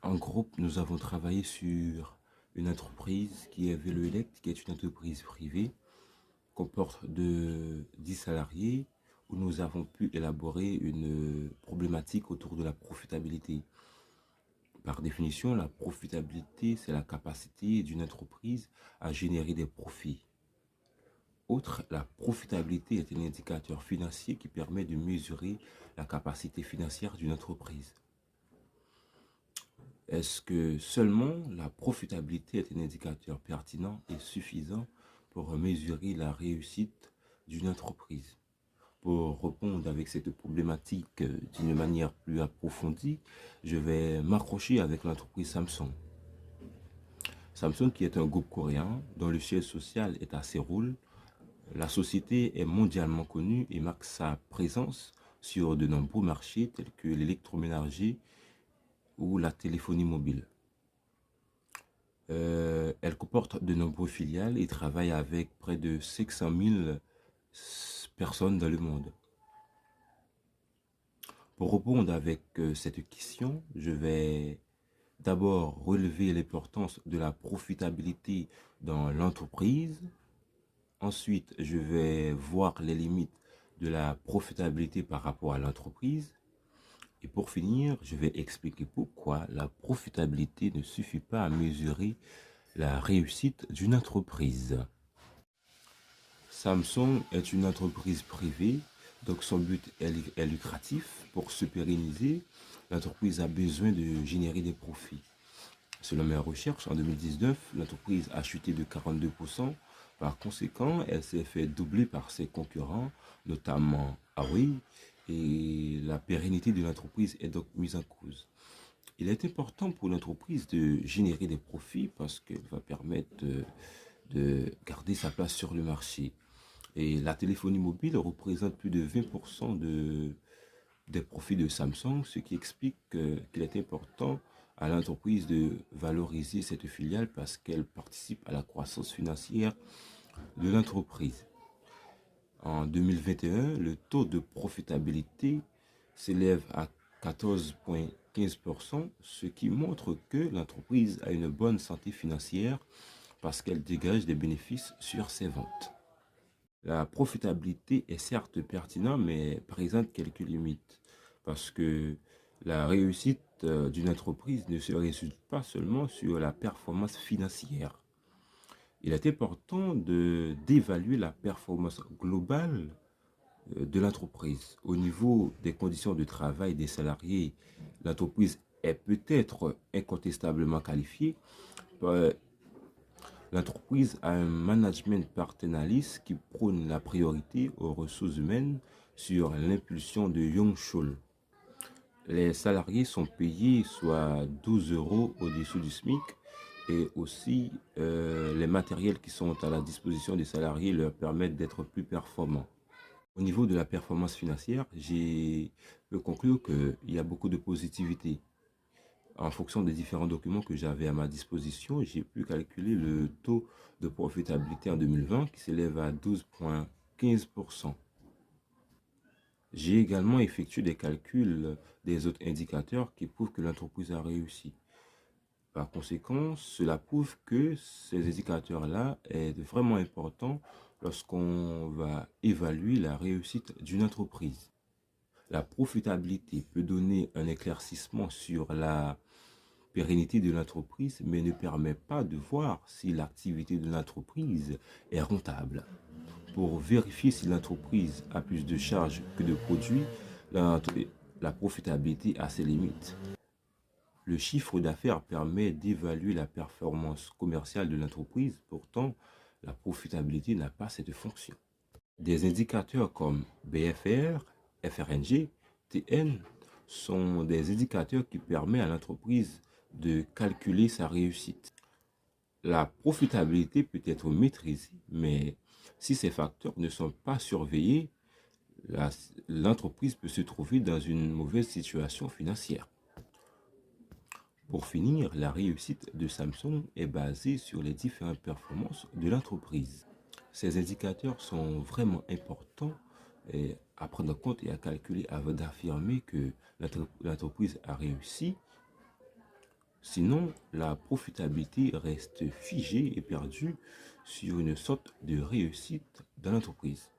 En groupe, nous avons travaillé sur une entreprise qui est Veloelect, qui est une entreprise privée, comporte de 10 salariés, où nous avons pu élaborer une problématique autour de la profitabilité. Par définition, la profitabilité, c'est la capacité d'une entreprise à générer des profits. Outre, la profitabilité est un indicateur financier qui permet de mesurer la capacité financière d'une entreprise. Est-ce que seulement la profitabilité est un indicateur pertinent et suffisant pour mesurer la réussite d'une entreprise? Pour répondre avec cette problématique d'une manière plus approfondie, je vais m'accrocher avec l'entreprise Samsung. Samsung, qui est un groupe coréen dont le siège social est à Séoul, la société est mondialement connue et marque sa présence sur de nombreux marchés tels que l'électroménager ou la téléphonie mobile. Elle comporte de nombreuses filiales et travaille avec près de 500 000 personnes dans le monde. Pour répondre avec cette question, je vais d'abord relever l'importance de la profitabilité dans l'entreprise. Ensuite, je vais voir les limites de la profitabilité par rapport à l'entreprise. Et pour finir, je vais expliquer pourquoi la profitabilité ne suffit pas à mesurer la réussite d'une entreprise. Samsung est une entreprise privée, donc son but est lucratif. Pour se pérenniser, l'entreprise a besoin de générer des profits. Selon mes recherches, en 2019, l'entreprise a chuté de 42%. Par conséquent, elle s'est fait doubler par ses concurrents, notamment Huawei, et la pérennité de l'entreprise est donc mise en cause. Il est important pour l'entreprise de générer des profits parce qu'elle va permettre de garder sa place sur le marché. Et la téléphonie mobile représente plus de 20% des profits de Samsung, ce qui explique qu'il est important à l'entreprise de valoriser cette filiale parce qu'elle participe à la croissance financière de l'entreprise. En 2021, le taux de profitabilité s'élève à 14,15%, ce qui montre que l'entreprise a une bonne santé financière parce qu'elle dégage des bénéfices sur ses ventes. La profitabilité est certes pertinente, mais présente quelques limites parce que la réussite d'une entreprise ne se résulte pas seulement sur la performance financière. Il est important d'évaluer la performance globale de l'entreprise. Au niveau des conditions de travail des salariés, l'entreprise est peut-être incontestablement qualifiée. L'entreprise a un management paternaliste qui prône la priorité aux ressources humaines sur l'impulsion de Young Shul. Les salariés sont payés soit 12 euros au-dessous du SMIC et aussi les matériels qui sont à la disposition des salariés leur permettent d'être plus performants. Au niveau de la performance financière, j'ai pu conclure qu'il y a beaucoup de positivité. En fonction des différents documents que j'avais à ma disposition, j'ai pu calculer le taux de profitabilité en 2020 qui s'élève à 12,15%. J'ai également effectué des calculs des autres indicateurs qui prouvent que l'entreprise a réussi. Par conséquent, cela prouve que ces indicateurs-là est vraiment important lorsqu'on va évaluer la réussite d'une entreprise. La profitabilité peut donner un éclaircissement sur la pérennité de l'entreprise, mais ne permet pas de voir si l'activité de l'entreprise est rentable. Pour vérifier si l'entreprise a plus de charges que de produits, la profitabilité a ses limites. Le chiffre d'affaires permet d'évaluer la performance commerciale de l'entreprise, pourtant la profitabilité n'a pas cette fonction. Des indicateurs comme BFR, FRNG, TN sont des indicateurs qui permettent à l'entreprise de calculer sa réussite. La profitabilité peut être maîtrisée, mais si ces facteurs ne sont pas surveillés, l'entreprise peut se trouver dans une mauvaise situation financière. Pour finir, la réussite de Samsung est basée sur les différentes performances de l'entreprise. Ces indicateurs sont vraiment importants à prendre en compte et à calculer avant d'affirmer que l'entreprise a réussi. Sinon, la profitabilité reste figée et perdue sur une sorte de réussite dans l'entreprise.